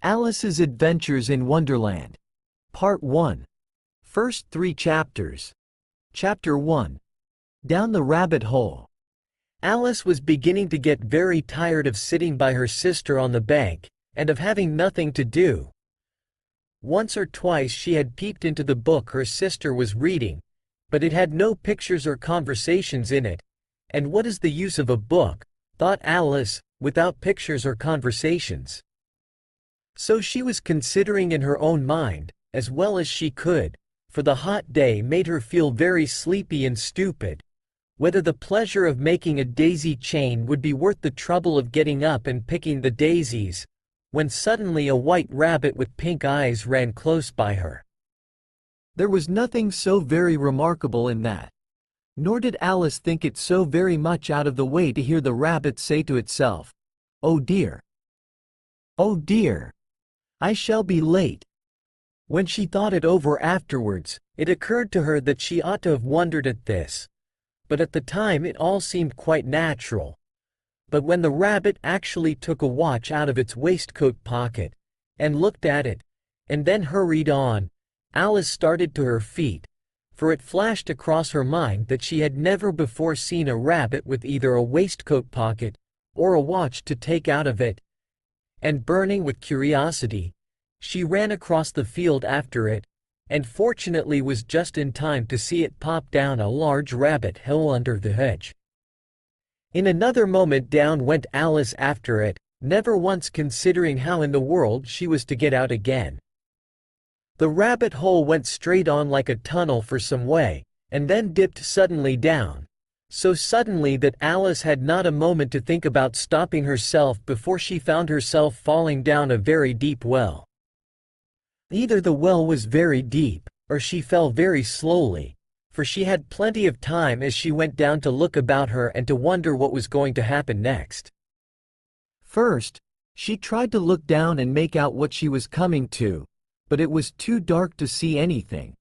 Alice's Adventures in Wonderland. Part 1. First 3 chapters. Chapter 1. Down the Rabbit Hole. Alice was beginning to get very tired of sitting by her sister on the bank, and of having nothing to do. Once or twice she had peeped into the book her sister was reading, but it had no pictures or conversations in it. And what is the use of a book, thought Alice, without pictures or conversations? So she was considering in her own mind, as well as she could, for the hot day made her feel very sleepy and stupid, whether the pleasure of making a daisy chain would be worth the trouble of getting up and picking the daisies, when suddenly a white rabbit with pink eyes ran close by her. There was nothing so very remarkable in that. Nor did Alice think it so very much out of the way to hear the rabbit say to itself, "Oh dear! Oh dear! I shall be late." When she thought it over afterwards, it occurred to her that she ought to have wondered at this, but at the time it all seemed quite natural. But when the rabbit actually took a watch out of its waistcoat pocket, and looked at it, and then hurried on, Alice started to her feet, for it flashed across her mind that she had never before seen a rabbit with either a waistcoat pocket, or a watch to take out of it, and burning with curiosity, she ran across the field after it, and fortunately was just in time to see it pop down a large rabbit hole under the hedge. In another moment down went Alice after it, never once considering how in the world she was to get out again. The rabbit hole went straight on like a tunnel for some way, and then dipped suddenly down, so suddenly that Alice had not a moment to think about stopping herself before she found herself falling down a very deep well. Either the well was very deep, or she fell very slowly, for she had plenty of time as she went down to look about her and to wonder what was going to happen next. First, she tried to look down and make out what she was coming to, but it was too dark to see anything.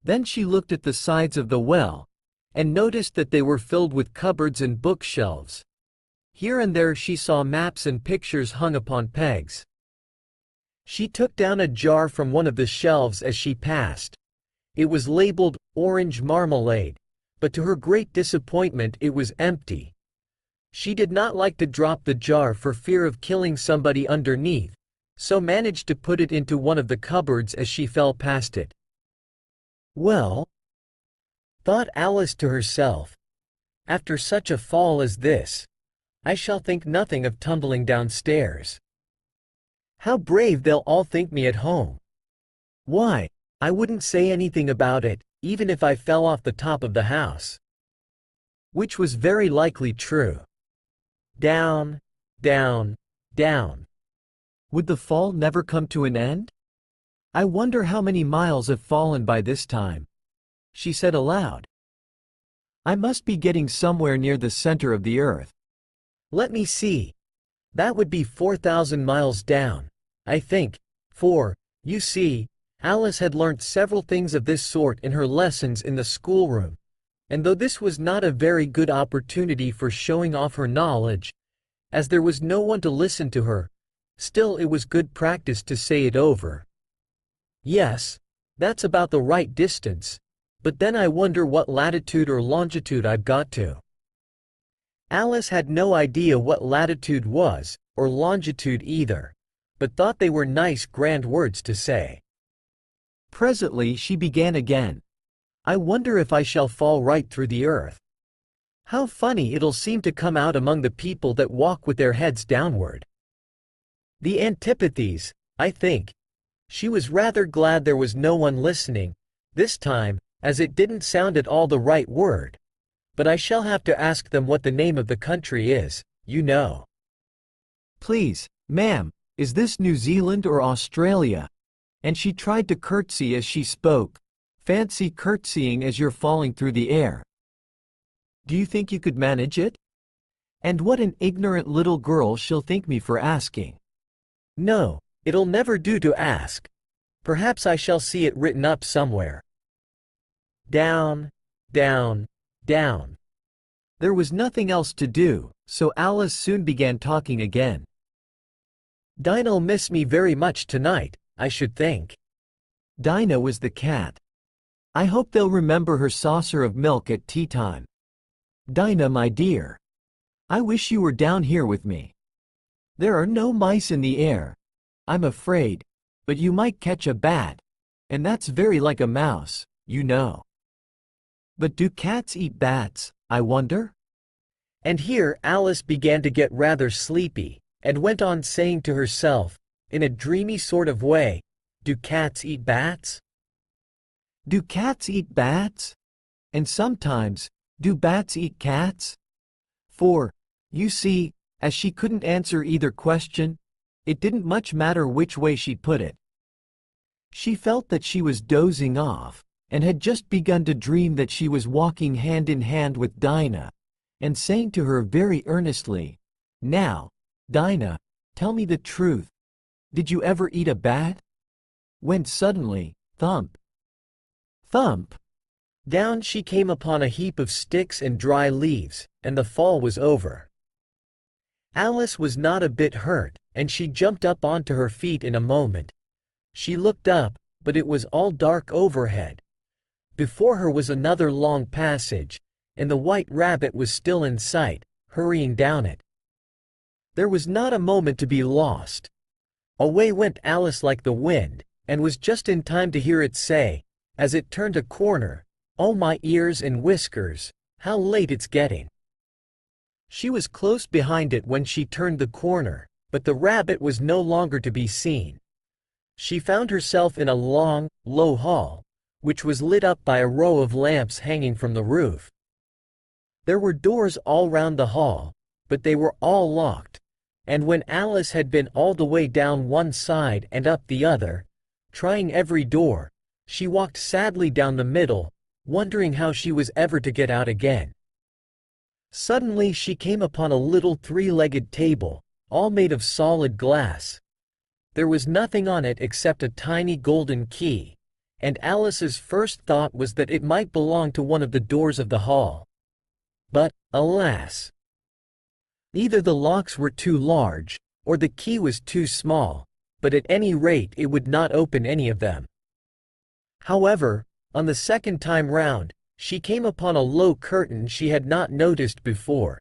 Then she looked at the sides of the well, and noticed that they were filled with cupboards and bookshelves. Here and there she saw maps and pictures hung upon pegs. She took down a jar from one of the shelves as she passed. It was labeled orange marmalade, but to her great disappointment it was empty. She did not like to drop the jar for fear of killing somebody underneath, so managed to put it into one of the cupboards as she fell past it. "Well," thought Alice to herself, "after such a fall as this, I shall think nothing of tumbling downstairs. How brave they'll all think me at home. Why, I wouldn't say anything about it, even if I fell off the top of the house." Which was very likely true. Down, down, down. Would the fall never come to an end? "I wonder how many miles have fallen by this time," she said aloud. "I must be getting somewhere near the center of the earth. Let me see. That would be 4,000 miles down, I think, for, you see, Alice had learnt several things of this sort in her lessons in the schoolroom, and though this was not a very good opportunity for showing off her knowledge, as there was no one to listen to her, still it was good practice to say it over. Yes, that's about the right distance, but then I wonder what latitude or longitude I've got to. Alice had no idea what latitude was, or longitude either, but thought they were nice grand words to say. Presently she began again. "I wonder if I shall fall right through the earth. How funny it'll seem to come out among the people that walk with their heads downward. The antipathies, I think." She was rather glad there was no one listening, this time, as it didn't sound at all the right word. "But I shall have to ask them what the name of the country is, you know." "Please, ma'am, is this New Zealand or Australia?" And she tried to curtsy as she spoke. Fancy curtsying as you're falling through the air. "Do you think you could manage it? And what an ignorant little girl she'll think me for asking. No, it'll never do to ask. Perhaps I shall see it written up somewhere. Down, down, down." There was nothing else to do, so Alice soon began talking again. Dinah'll miss me very much tonight, I should think." Dinah was the cat. "I hope they'll remember her saucer of milk at tea time. Dinah, my dear, I wish you were down here with me. There are no mice in the air, I'm afraid, but you might catch a bat, and that's very like a mouse, you know. But do cats eat bats, I wonder?" And here Alice began to get rather sleepy, and went on saying to herself, in a dreamy sort of way, "Do cats eat bats? Do cats eat bats? And sometimes, do bats eat cats?" For, you see, as she couldn't answer either question, it didn't much matter which way she put it. She felt that she was dozing off, and had just begun to dream that she was walking hand in hand with Dinah, and saying to her very earnestly, "Now, Dinah, tell me the truth. Did you ever eat a bat?" When suddenly, thump, thump, down she came upon a heap of sticks and dry leaves, and the fall was over. Alice was not a bit hurt, and she jumped up onto her feet in a moment. She looked up, but it was all dark overhead. Before her was another long passage, and the white rabbit was still in sight, hurrying down it. There was not a moment to be lost. Away went Alice like the wind, and was just in time to hear it say, as it turned a corner, "Oh my ears and whiskers, how late it's getting." She was close behind it when she turned the corner, but the rabbit was no longer to be seen. She found herself in a long, low hall, which was lit up by a row of lamps hanging from the roof. There were doors all round the hall, but they were all locked, and when Alice had been all the way down one side and up the other, trying every door, she walked sadly down the middle, wondering how she was ever to get out again. Suddenly she came upon a little three-legged table, all made of solid glass. There was nothing on it except a tiny golden key, and Alice's first thought was that it might belong to one of the doors of the hall. But, alas! Either the locks were too large, or the key was too small, but at any rate it would not open any of them. However, on the second time round, she came upon a low curtain she had not noticed before,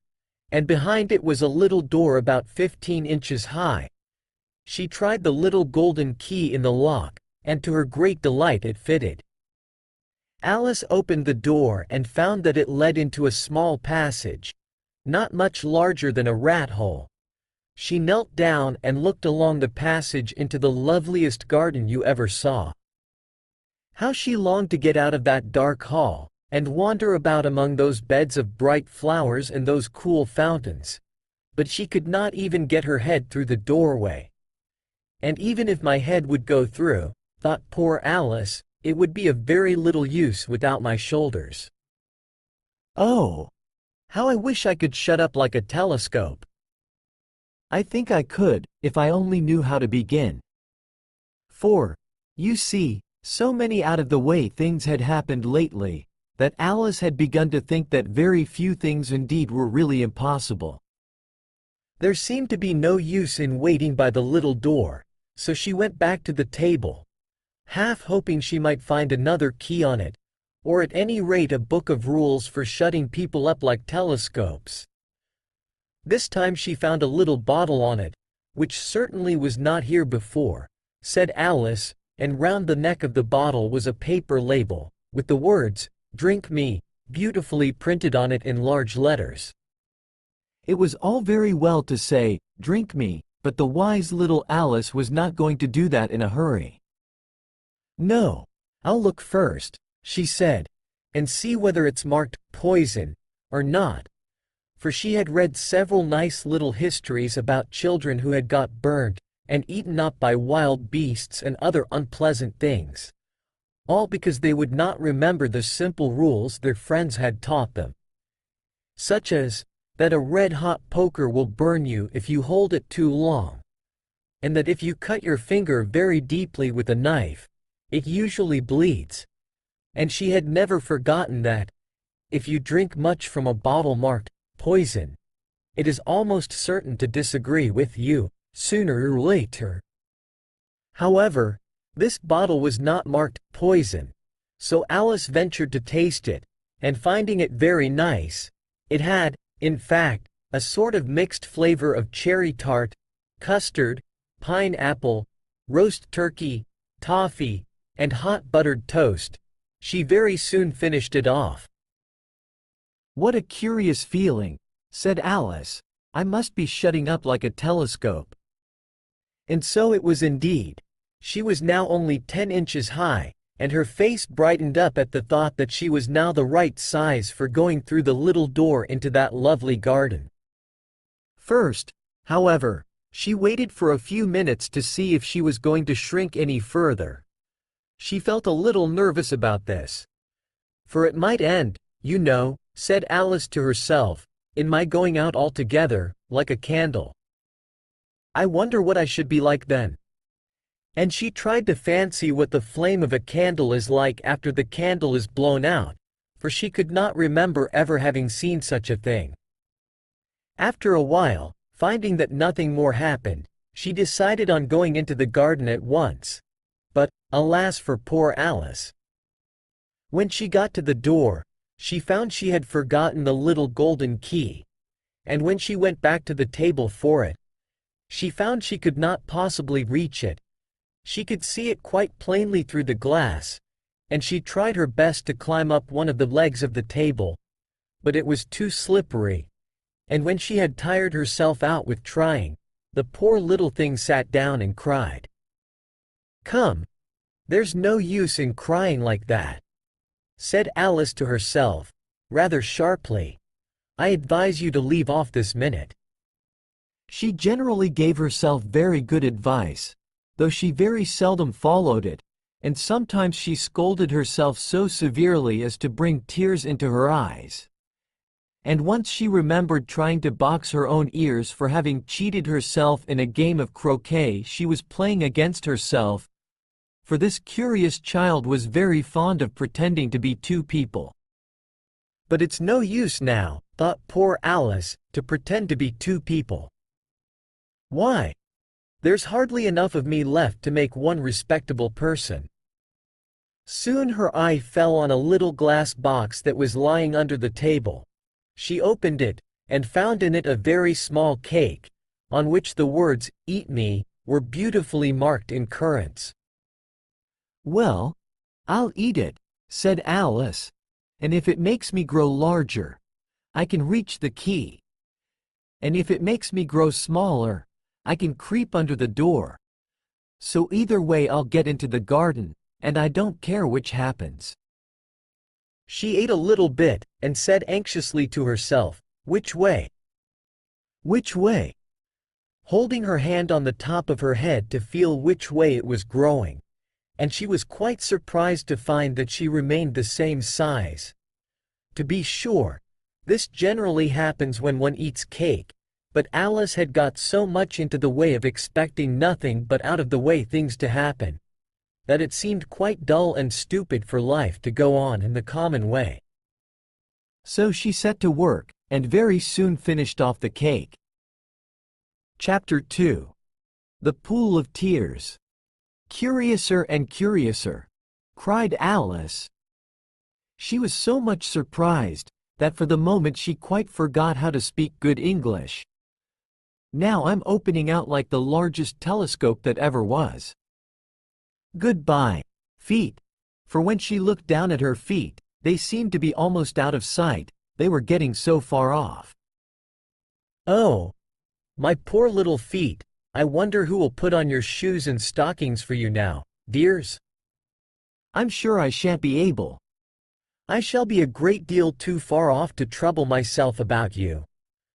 and behind it was a little door about 15 inches high. She tried the little golden key in the lock, and to her great delight it fitted. Alice opened the door and found that it led into a small passage, not much larger than a rat hole. She knelt down and looked along the passage into the loveliest garden you ever saw. How she longed to get out of that dark hall, and wander about among those beds of bright flowers and those cool fountains. But she could not even get her head through the doorway. "And even if my head would go through," thought poor Alice, "it would be of very little use without my shoulders. Oh, how I wish I could shut up like a telescope. I think I could, if I only knew how to begin." For, you see, so many out-of-the-way things had happened lately, that Alice had begun to think that very few things indeed were really impossible. There seemed to be no use in waiting by the little door, so she went back to the table, half hoping she might find another key on it, or at any rate a book of rules for shutting people up like telescopes. This time she found a little bottle on it, which certainly was not here before, said Alice, and round the neck of the bottle was a paper label, with the words, "Drink me," beautifully printed on it in large letters. It was all very well to say, "Drink me," but the wise little Alice was not going to do that in a hurry. "No, I'll look first," she said, "and see whether it's marked poison or not," for she had read several nice little histories about children who had got burned and eaten up by wild beasts and other unpleasant things, all because they would not remember the simple rules their friends had taught them, such as that a red-hot poker will burn you if you hold it too long, and that if you cut your finger very deeply with a knife, it usually bleeds. And she had never forgotten that, if you drink much from a bottle marked poison, it is almost certain to disagree with you, sooner or later. However, this bottle was not marked poison, so Alice ventured to taste it, and finding it very nice, it had, in fact, a sort of mixed flavor of cherry tart, custard, pineapple, roast turkey, toffee, and hot buttered toast. She very soon finished it off. "What a curious feeling," said Alice. "I must be shutting up like a telescope." And so it was indeed. She was now only 10 inches high, and her face brightened up at the thought that she was now the right size for going through the little door into that lovely garden. First, however, she waited for a few minutes to see if she was going to shrink any further. She felt a little nervous about this. For it might end, you know, said Alice to herself, in my going out altogether, like a candle. I wonder what I should be like then. And she tried to fancy what the flame of a candle is like after the candle is blown out, for she could not remember ever having seen such a thing. After a while, finding that nothing more happened, she decided on going into the garden at once. But, alas for poor Alice! When she got to the door, she found she had forgotten the little golden key, and when she went back to the table for it, she found she could not possibly reach it. She could see it quite plainly through the glass, and she tried her best to climb up one of the legs of the table, but it was too slippery, and when she had tired herself out with trying, the poor little thing sat down and cried. "Come, there's no use in crying like that," said Alice to herself, rather sharply. "I advise you to leave off this minute." She generally gave herself very good advice, though she very seldom followed it, and sometimes she scolded herself so severely as to bring tears into her eyes. And once she remembered trying to box her own ears for having cheated herself in a game of croquet she was playing against herself, for this curious child was very fond of pretending to be two people. But it's no use now, thought poor Alice, to pretend to be two people. Why? There's hardly enough of me left to make one respectable person. Soon her eye fell on a little glass box that was lying under the table. She opened it, and found in it a very small cake, on which the words, "Eat me," were beautifully marked in currants. "Well, I'll eat it," said Alice, "and if it makes me grow larger, I can reach the key. And if it makes me grow smaller, I can creep under the door. So either way I'll get into the garden, and I don't care which happens." She ate a little bit, and said anxiously to herself, "Which way? Which way?" holding her hand on the top of her head to feel which way it was growing, and she was quite surprised to find that she remained the same size. To be sure, this generally happens when one eats cake, but Alice had got so much into the way of expecting nothing but out-of-the-way things to happen, that it seemed quite dull and stupid for life to go on in the common way. So she set to work, and very soon finished off the cake. Chapter 2. The Pool of Tears. "Curiouser and curiouser," cried Alice. She was so much surprised, that for the moment she quite forgot how to speak good English. "Now I'm opening out like the largest telescope that ever was. Goodbye, feet," for when she looked down at her feet, they seemed to be almost out of sight, they were getting so far off. "Oh, my poor little feet, I wonder who will put on your shoes and stockings for you now, dears? I'm sure I shan't be able. I shall be a great deal too far off to trouble myself about you.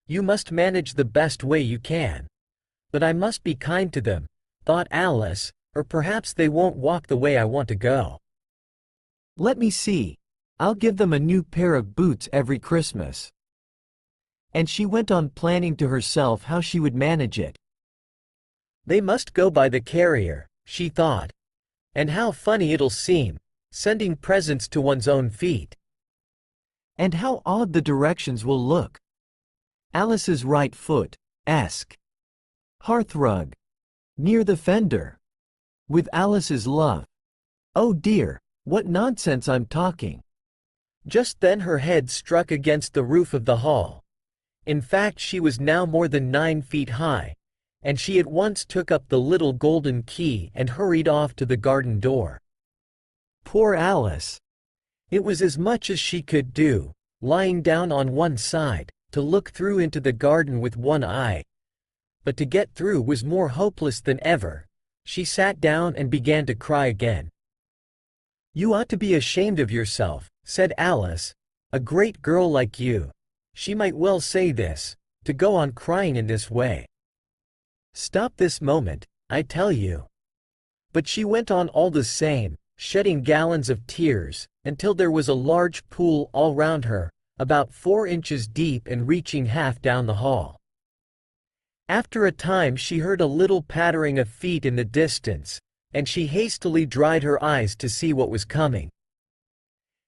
You must manage the best way you can. But I must be kind to them," thought Alice, "or perhaps they won't walk the way I want to go. Let me see, I'll give them a new pair of boots every Christmas." And she went on planning to herself how she would manage it. "They must go by the carrier," she thought. "And how funny it'll seem, sending presents to one's own feet. And how odd the directions will look. Alice's right foot, Hearthrug. Near the fender. With Alice's love. Oh dear, what nonsense I'm talking. Just then her head struck against the roof of the hall. In fact, she was now more than 9 feet high, and she at once took up the little golden key and hurried off to the garden door. Poor Alice! It was as much as she could do, lying down on one side, to look through into the garden with one eye. But to get through was more hopeless than ever. She sat down and began to cry again. "You ought to be ashamed of yourself," said Alice. "A great girl like you," she might well say this, "to go on crying in this way. Stop this moment, I tell you." But she went on all the same, shedding gallons of tears, until there was a large pool all round her, about 4 inches deep and reaching half down the hall. After a time she heard a little pattering of feet in the distance, and she hastily dried her eyes to see what was coming.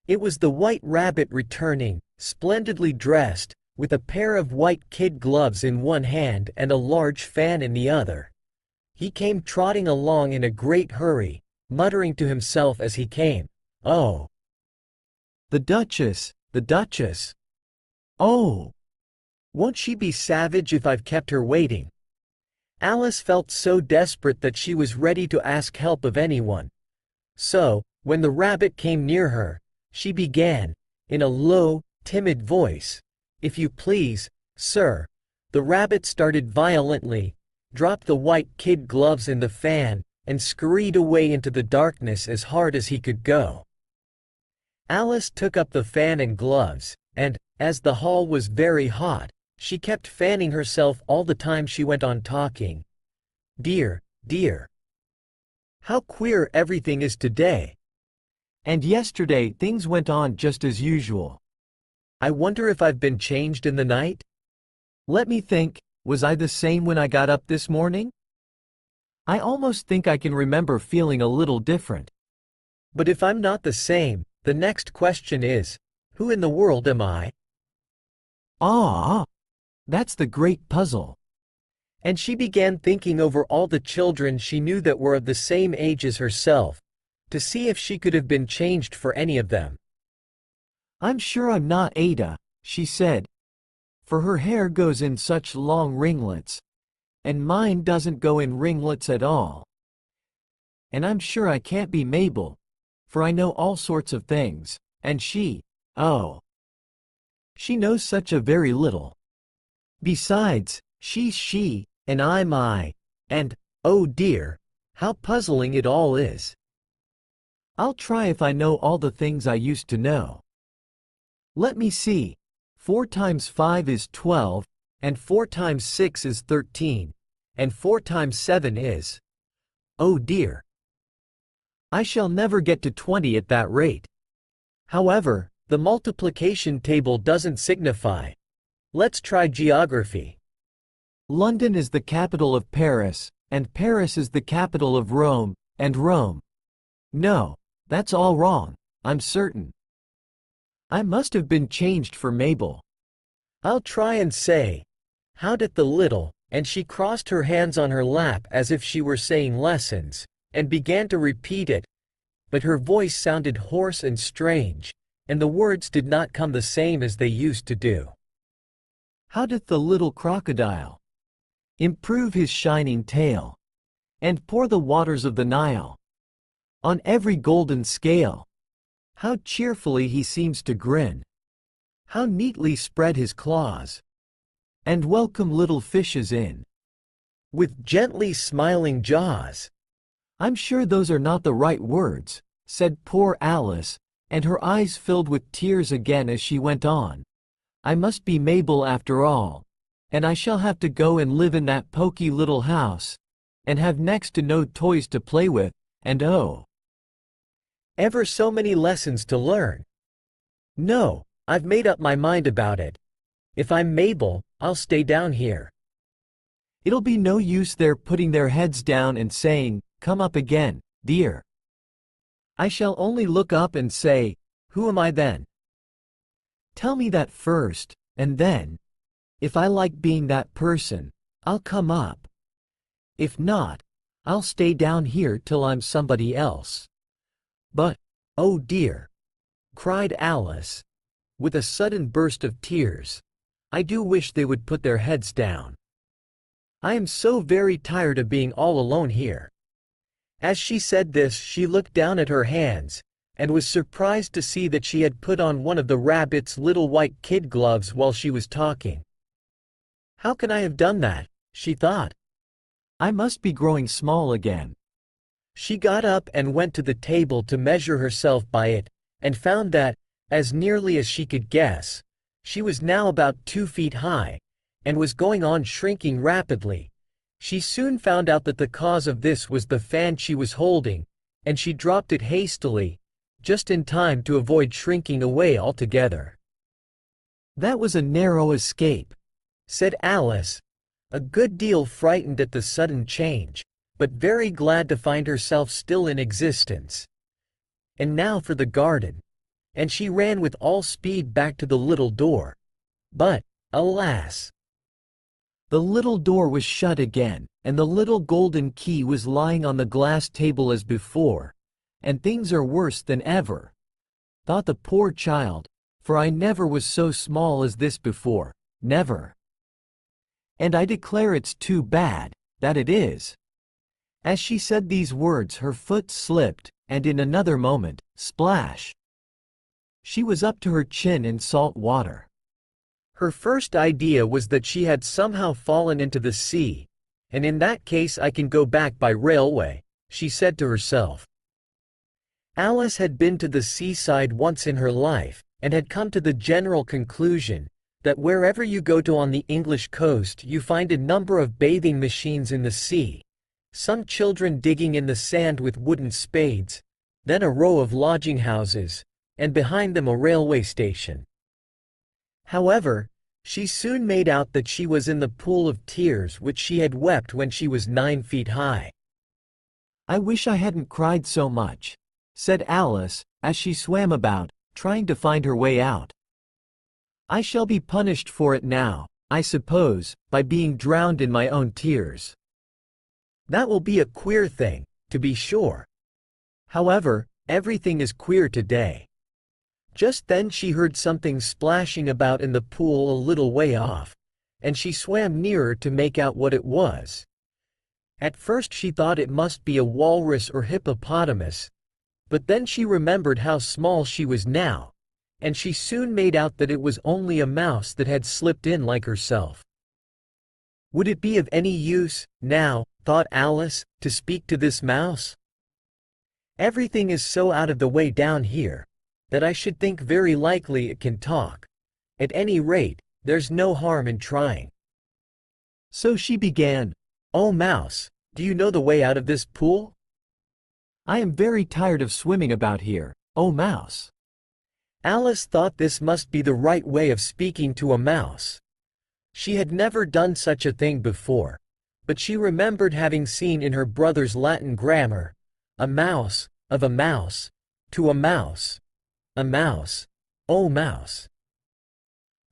It was the White Rabbit returning, splendidly dressed, with a pair of white kid gloves in one hand and a large fan in the other. He came trotting along in a great hurry, muttering to himself as he came, "Oh, the Duchess, the Duchess! Oh, won't she be savage if I've kept her waiting?" Alice felt so desperate that she was ready to ask help of anyone. So, when the rabbit came near her, she began, in a low, timid voice, "If you please, sir." The rabbit started violently, dropped the white kid gloves and the fan, and scurried away into the darkness as hard as he could go. Alice took up the fan and gloves, and, as the hall was very hot, she kept fanning herself all the time she went on talking. "Dear, dear! How queer everything is today! And yesterday things went on just as usual. I wonder if I've been changed in the night? Let me think, was I the same when I got up this morning? I almost think I can remember feeling a little different. But if I'm not the same, the next question is, who in the world am I? Ah, that's the great puzzle." And she began thinking over all the children she knew that were of the same age as herself, to see if she could have been changed for any of them. "I'm sure I'm not Ada," she said, "for her hair goes in such long ringlets, and mine doesn't go in ringlets at all. And I'm sure I can't be Mabel, for I know all sorts of things, and oh, she knows such a very little. Besides, she's she, and I'm I, and, oh dear, how puzzling it all is. I'll try if I know all the things I used to know. Let me see. 4 times 5 is 12, and 4 times 6 is 13, and 4 times 7 is... Oh dear. I shall never get to 20 at that rate. However, the multiplication table doesn't signify. Let's try geography. London is the capital of Paris, and Paris is the capital of Rome, and Rome... No, that's all wrong, I'm certain. I must have been changed for Mabel. I'll try and say, how did the little, and she crossed her hands on her lap as if she were saying lessons, and began to repeat it, but her voice sounded hoarse and strange, and the words did not come the same as they used to do. How doth the little crocodile improve his shining tail, and pour the waters of the Nile on every golden scale? How cheerfully he seems to grin, how neatly spread his claws, and welcome little fishes in, with gently smiling jaws. I'm sure those are not the right words, said poor Alice, and her eyes filled with tears again as she went on. I must be Mabel after all, and I shall have to go and live in that poky little house, and have next to no toys to play with, and oh, ever so many lessons to learn. No, I've made up my mind about it. If I'm Mabel, I'll stay down here. It'll be no use their putting their heads down and saying, "Come up again, dear." I shall only look up and say, "Who am I then? Tell me that first, and then, if I like being that person, I'll come up, If not, I'll stay down here till I'm somebody else." "But, oh dear," cried Alice, with a sudden burst of tears, "I do wish they would put their heads down. I am so very tired of being all alone here." As she said this, she looked down at her hands, and was surprised to see that she had put on one of the rabbit's little white kid gloves while she was talking. "How can I have done that?" she thought. "I must be growing small again." She got up and went to the table to measure herself by it, and found that, as nearly as she could guess, she was now about 2 feet high, and was going on shrinking rapidly. She soon found out that the cause of this was the fan she was holding, and she dropped it hastily, just in time to avoid shrinking away altogether. "That was a narrow escape," said Alice, a good deal frightened at the sudden change, but very glad to find herself still in existence. "And now for the garden," and she ran with all speed back to the little door. But, alas! The little door was shut again, and the little golden key was lying on the glass table as before. "And things are worse than ever," thought the poor child, "for I never was so small as this before, never. And I declare it's too bad, that it is." As she said these words her foot slipped, and in another moment, splash! She was up to her chin in salt water. Her first idea was that she had somehow fallen into the sea, and in that case I can go back by railway, she said to herself. Alice had been to the seaside once in her life, and had come to the general conclusion that wherever you go to on the English coast you find a number of bathing machines in the sea, some children digging in the sand with wooden spades, then a row of lodging houses, and behind them a railway station. However, she soon made out that she was in the pool of tears which she had wept when she was 9 feet high. "I wish I hadn't cried so much," said Alice, as she swam about, trying to find her way out. "I shall be punished for it now, I suppose, by being drowned in my own tears. That will be a queer thing, to be sure. However, everything is queer today." Just then she heard something splashing about in the pool a little way off, and she swam nearer to make out what it was. At first she thought it must be a walrus or hippopotamus, but then she remembered how small she was now, and she soon made out that it was only a mouse that had slipped in like herself. Would it be of any use, now, thought Alice, to speak to this mouse? Everything is so out of the way down here, that I should think very likely it can talk. At any rate, there's no harm in trying. So she began, "Oh mouse, do you know the way out of this pool? I am very tired of swimming about here, oh mouse." Alice thought this must be the right way of speaking to a mouse. She had never done such a thing before, but she remembered having seen in her brother's Latin grammar, "A mouse, of a mouse, to a mouse, a mouse, oh mouse."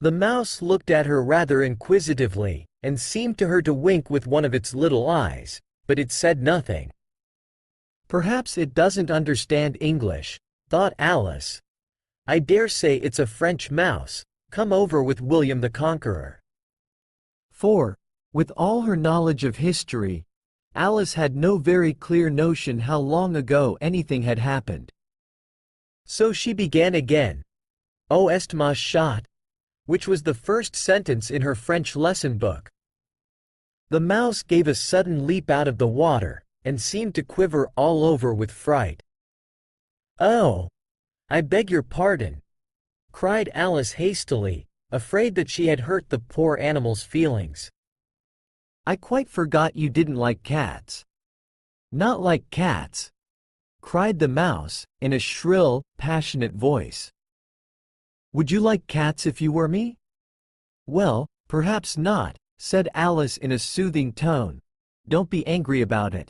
The mouse looked at her rather inquisitively, and seemed to her to wink with one of its little eyes, but it said nothing. "Perhaps it doesn't understand English," thought Alice. "I dare say it's a French mouse, come over with William the Conqueror." For, with all her knowledge of history, Alice had no very clear notion how long ago anything had happened. So she began again, "O est ma chat," which was the first sentence in her French lesson book. The mouse gave a sudden leap out of the water, and seemed to quiver all over with fright. "Oh, I beg your pardon," cried Alice hastily, afraid that she had hurt the poor animal's feelings. "I quite forgot you didn't like cats." "Not like cats?" cried the mouse, in a shrill, passionate voice. "Would you like cats if you were me?" "Well, perhaps not," said Alice in a soothing tone. "Don't be angry about it.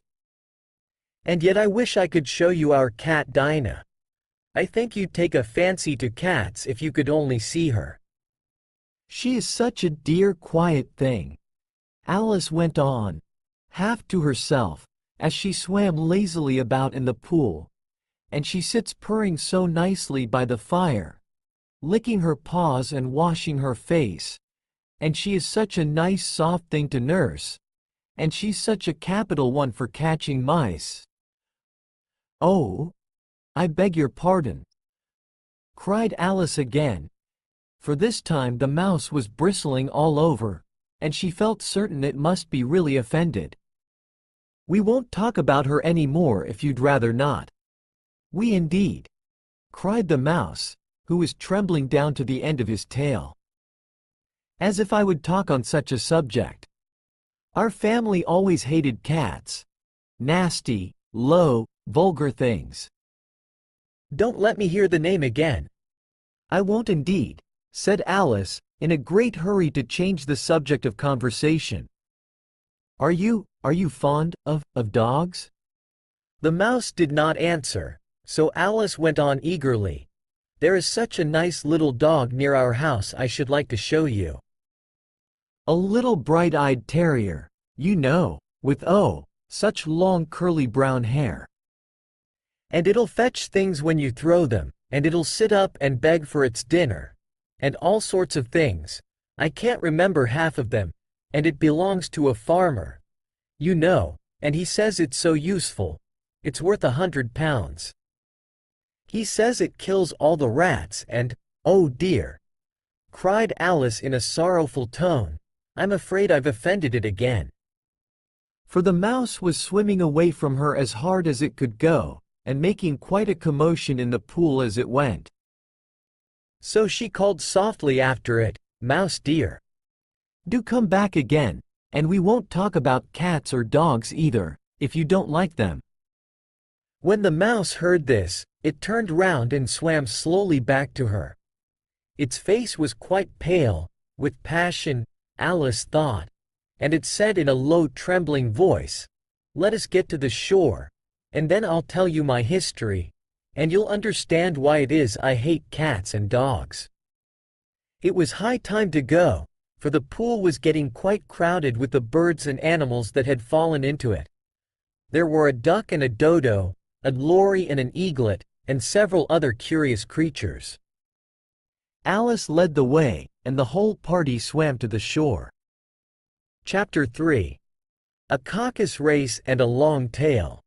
And yet I wish I could show you our cat Dinah. I think you'd take a fancy to cats if you could only see her. She is such a dear quiet thing," Alice went on, half to herself, as she swam lazily about in the pool, and she sits purring so nicely by the fire, licking her paws and washing her face, and she is such a nice soft thing to nurse, and she's such a capital one for catching mice." "Oh, I beg your pardon," cried Alice again, for this time the mouse was bristling all over, and she felt certain it must be really offended. "We won't talk about her any more if you'd rather not." "We indeed," cried the mouse, who was trembling down to the end of his tail. "As if I would talk on such a subject. Our family always hated cats. Nasty, low, vulgar things." "Don't let me hear the name again." "I won't indeed," said Alice, in a great hurry to change the subject of conversation. Are you fond of dogs?" The mouse did not answer, so Alice went on eagerly. "There is such a nice little dog near our house I should like to show you. A little bright-eyed terrier, you know, with such long curly brown hair. And it'll fetch things when you throw them, and it'll sit up and beg for its dinner, and all sorts of things. I can't remember half of them, and it belongs to a farmer, you know, and he says it's so useful. It's worth £100. He says it kills all the rats and, oh dear," cried Alice in a sorrowful tone, "I'm afraid I've offended it again." For the mouse was swimming away from her as hard as it could go, and making quite a commotion in the pool as it went. So she called softly after it, "Mouse dear, do come back again, and we won't talk about cats or dogs either, if you don't like them." When the mouse heard this, it turned round and swam slowly back to her. Its face was quite pale, with passion, Alice thought, and it said in a low trembling voice, "Let us get to the shore, and then I'll tell you my history, and you'll understand why it is I hate cats and dogs." It was high time to go, for the pool was getting quite crowded with the birds and animals that had fallen into it. There were a duck and a dodo, a lory and an eaglet, and several other curious creatures. Alice led the way, and the whole party swam to the shore. Chapter 3. A Caucus Race and a Long Tail.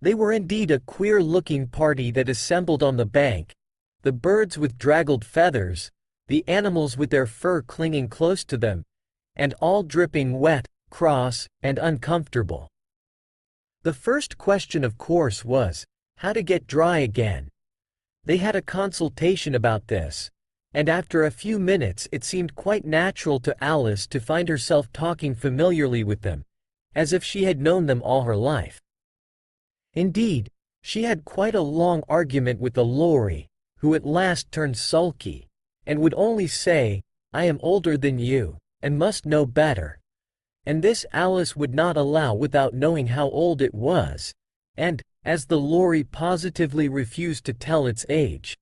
They were indeed a queer-looking party that assembled on the bank, the birds with draggled feathers, the animals with their fur clinging close to them, and all dripping wet, cross, and uncomfortable. The first question, of course, was, how to get dry again. They had a consultation about this, and after a few minutes it seemed quite natural to Alice to find herself talking familiarly with them, as if she had known them all her life. Indeed, she had quite a long argument with the lory, who at last turned sulky, and would only say, "I am older than you, and must know better." And this Alice would not allow without knowing how old it was, and, as the lory positively refused to tell its age,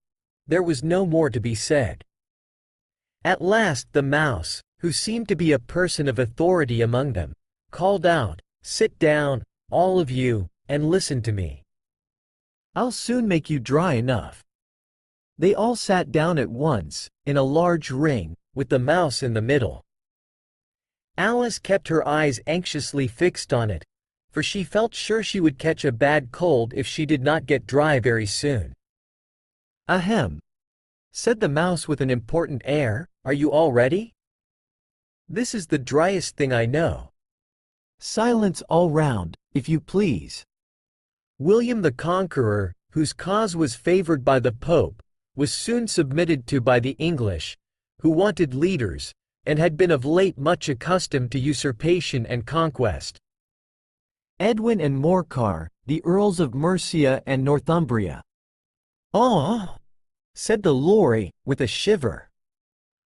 there was no more to be said. At last the mouse, who seemed to be a person of authority among them, called out, "Sit down, all of you, and listen to me. I'll soon make you dry enough." They all sat down at once, in a large ring, with the mouse in the middle. Alice kept her eyes anxiously fixed on it, for she felt sure she would catch a bad cold if she did not get dry very soon. "Ahem," said the mouse with an important air, "are you all ready? This is the driest thing I know. Silence all round, if you please." William the Conqueror, whose cause was favored by the Pope, was soon submitted to by the English, who wanted leaders, and had been of late much accustomed to usurpation and conquest. Edwin and Morcar, the Earls of Mercia and Northumbria. "Oh," said the lory, with a shiver.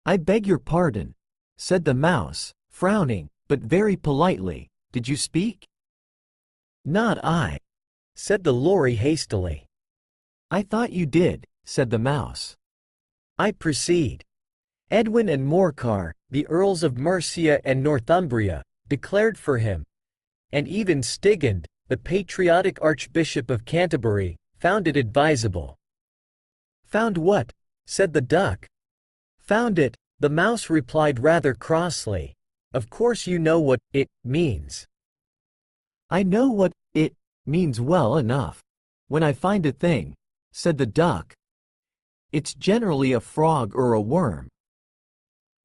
"I beg your pardon," said the mouse, frowning, but very politely. "Did you speak?" "Not I," said the lory hastily. "I thought you did," said the mouse. "I proceed. Edwin and Morcar, the Earls of Mercia and Northumbria, declared for him, and even Stigand, the patriotic Archbishop of Canterbury, found it advisable. "Found what?" said the duck. "Found it," the mouse replied rather crossly. "Of course you know what it means." "I know what it means well enough. When I find a thing," said the duck, "it's generally a frog or a worm.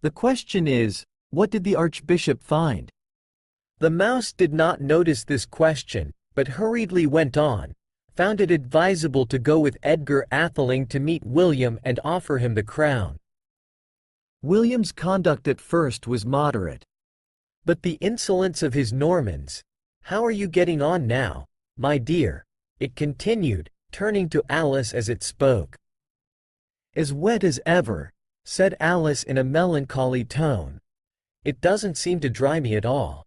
The question is, what did the Archbishop find?" The mouse did not notice this question, but hurriedly went on. "Found it advisable to go with Edgar Atheling to meet William and offer him the crown." William's conduct at first was moderate. "But the insolence of his Normans! How are you getting on now, my dear?" it continued, turning to Alice as it spoke. "As wet as ever," said Alice in a melancholy tone. "It doesn't seem to dry me at all."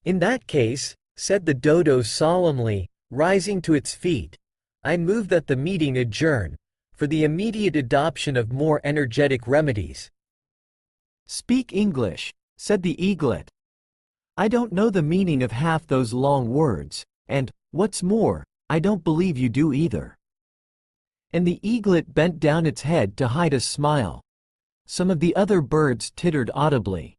"In that case," said the dodo solemnly, rising to its feet, "I move that the meeting adjourn, for the immediate adoption of more energetic remedies." "Speak English," said the eaglet. "I don't know the meaning of half those long words, and, what's more, I don't believe you do either." And the eaglet bent down its head to hide a smile. Some of the other birds tittered audibly.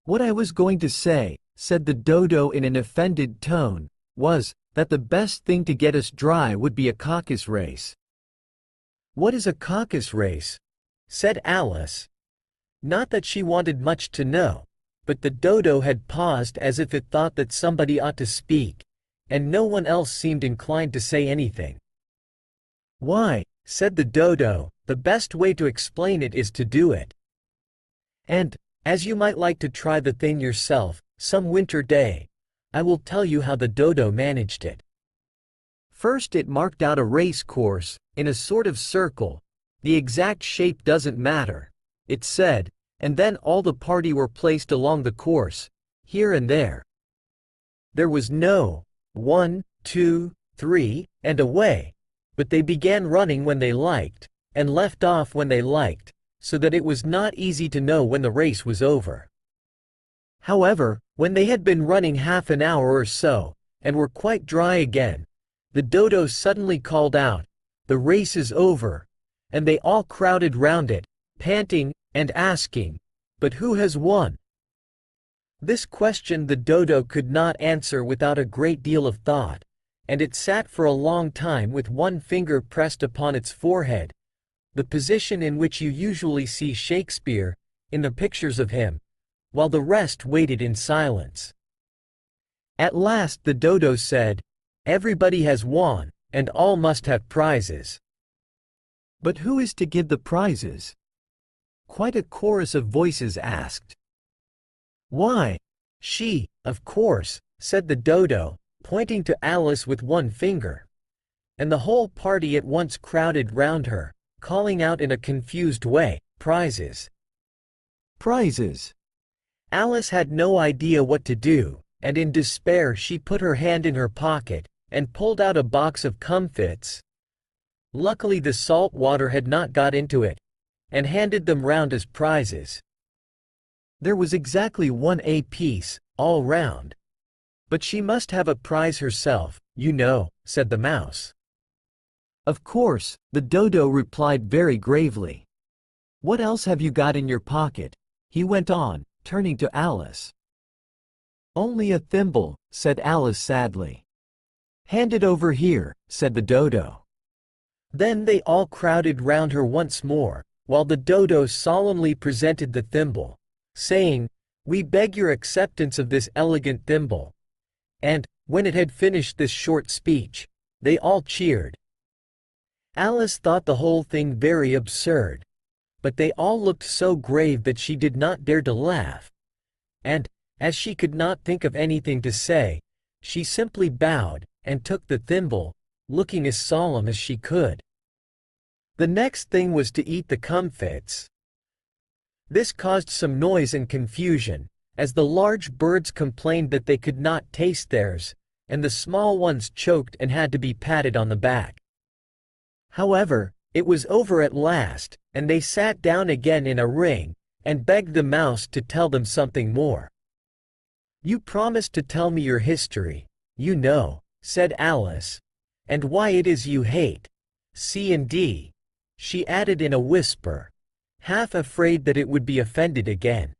"What I was going to say," said the dodo in an offended tone, "was, that the best thing to get us dry would be a caucus race." "What is a caucus race?" said Alice. Not that she wanted much to know, but the dodo had paused as if it thought that somebody ought to speak, and no one else seemed inclined to say anything. "Why," said the dodo, "the best way to explain it is to do it. And, as you might like to try the thing yourself, some winter day, I will tell you how the dodo managed it. First it marked out a race course, in a sort of circle. The exact shape doesn't matter, it said, and then all the party were placed along the course, here and there. There was no 1, 2, 3, and away, but they began running when they liked, and left off when they liked, so that it was not easy to know when the race was over. However, when they had been running half an hour or so, and were quite dry again, the dodo suddenly called out, 'The race is over,' and they all crowded round it, panting, and asking, 'But who has won?' This question the dodo could not answer without a great deal of thought, and it sat for a long time with one finger pressed upon its forehead, the position in which you usually see Shakespeare, in the pictures of him, while the rest waited in silence. At last the dodo said, 'Everybody has won, and all must have prizes.' 'But who is to give the prizes?' quite a chorus of voices asked. 'Why, she, of course,' said the dodo, pointing to Alice with one finger. And the whole party at once crowded round her, calling out in a confused way, 'Prizes! Prizes!' Alice had no idea what to do, and in despair she put her hand in her pocket, and pulled out a box of comfits. Luckily the salt water had not got into it, and handed them round as prizes. There was exactly 1 apiece, all round. 'But she must have a prize herself, you know,' said the mouse. 'Of course,' the dodo replied very gravely. 'What else have you got in your pocket?' he went on, turning to Alice. 'Only a thimble,' said Alice sadly. 'Hand it over here,' said the dodo. Then they all crowded round her once more, while the dodo solemnly presented the thimble, saying, 'We beg your acceptance of this elegant thimble.' And, when it had finished this short speech, they all cheered. Alice thought the whole thing very absurd, but they all looked so grave that she did not dare to laugh, and, as she could not think of anything to say, she simply bowed, and took the thimble, looking as solemn as she could. The next thing was to eat the comfits. This caused some noise and confusion, as the large birds complained that they could not taste theirs, and the small ones choked and had to be patted on the back. However, it was over at last, and they sat down again in a ring, and begged the mouse to tell them something more. You promised to tell me your history, you know, said Alice, and why it is you hate C&D, she added in a whisper, half afraid that it would be offended again.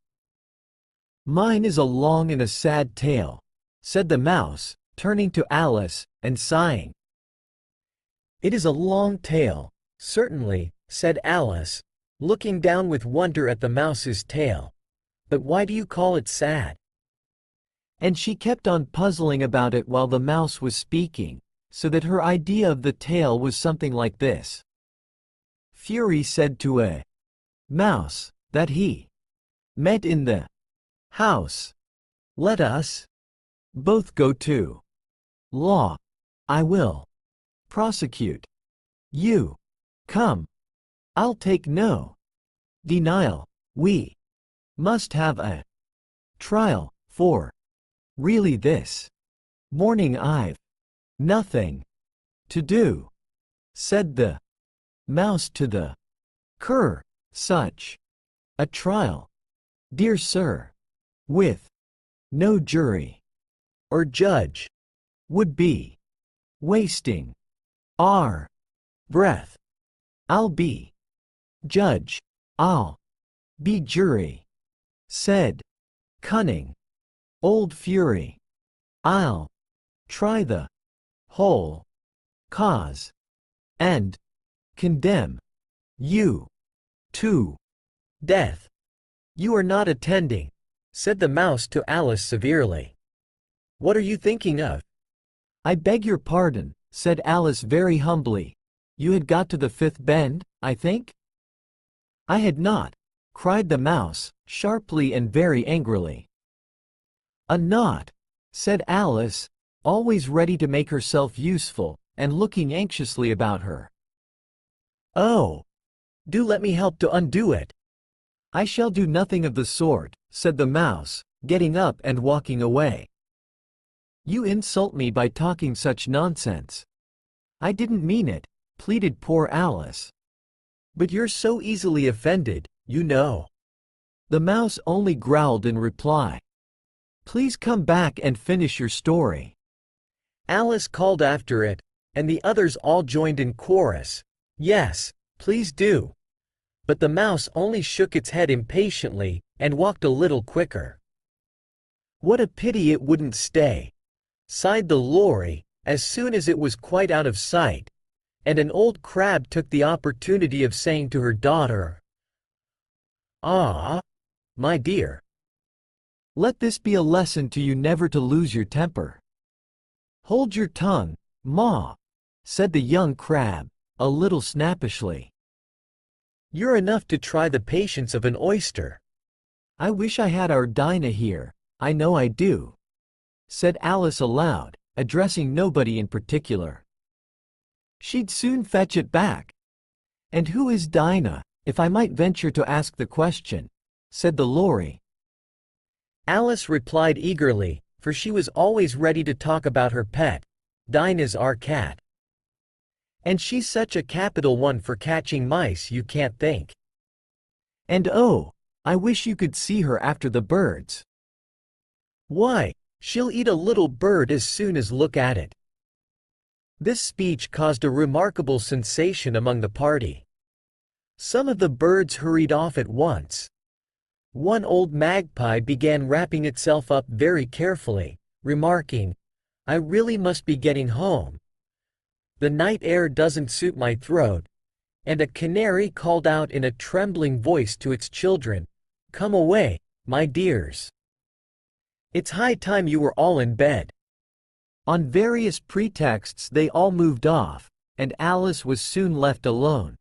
Mine is a long and a sad tale, said the mouse, turning to Alice, and sighing. It is a long tale, certainly, said Alice, looking down with wonder at the mouse's tail. But why do you call it sad? And she kept on puzzling about it while the mouse was speaking, so that her idea of the tale was something like this. Fury said to a mouse that he met in the house. Let us both go to law. I will prosecute you. Come. I'll take no denial. We must have a trial, for really this morning I've nothing to do, said the mouse to the cur. Such a trial, dear sir, with no jury or judge, would be wasting our breath. I'll be judge, I'll be jury, said cunning old Fury. I'll try the whole cause and condemn you to death. You are not attending, said the mouse to Alice severely. What are you thinking of? I beg your pardon, said Alice very humbly. You had got to the fifth bend, I think? I had not, cried the mouse, sharply and very angrily. Not, said Alice, always ready to make herself useful, and looking anxiously about her. Oh, do let me help to undo it. I shall do nothing of the sort, said the mouse, getting up and walking away. You insult me by talking such nonsense. I didn't mean it, pleaded poor Alice. But you're so easily offended, you know. The mouse only growled in reply. Please come back and finish your story. Alice called after it, and the others all joined in chorus. Yes, please do. But the mouse only shook its head impatiently, and walked a little quicker. What a pity it wouldn't stay, sighed the Lory, as soon as it was quite out of sight, and an old crab took the opportunity of saying to her daughter, Ah, my dear, let this be a lesson to you never to lose your temper. Hold your tongue, Ma, said the young crab, a little snappishly. You're enough to try the patience of an oyster. I wish I had our Dinah here, I know I do, said Alice aloud, addressing nobody in particular. She'd soon fetch it back. And who is Dinah, if I might venture to ask the question, said the Lory. Alice replied eagerly, for she was always ready to talk about her pet. Dinah's our cat. And she's such a capital one for catching mice you can't think. And oh, I wish you could see her after the birds. Why, she'll eat a little bird as soon as look at it. This speech caused a remarkable sensation among the party. Some of the birds hurried off at once. One old magpie began wrapping itself up very carefully, remarking, I really must be getting home. The night air doesn't suit my throat. And a canary called out in a trembling voice to its children, Come away, my dears. It's high time you were all in bed. On various pretexts they all moved off, and Alice was soon left alone.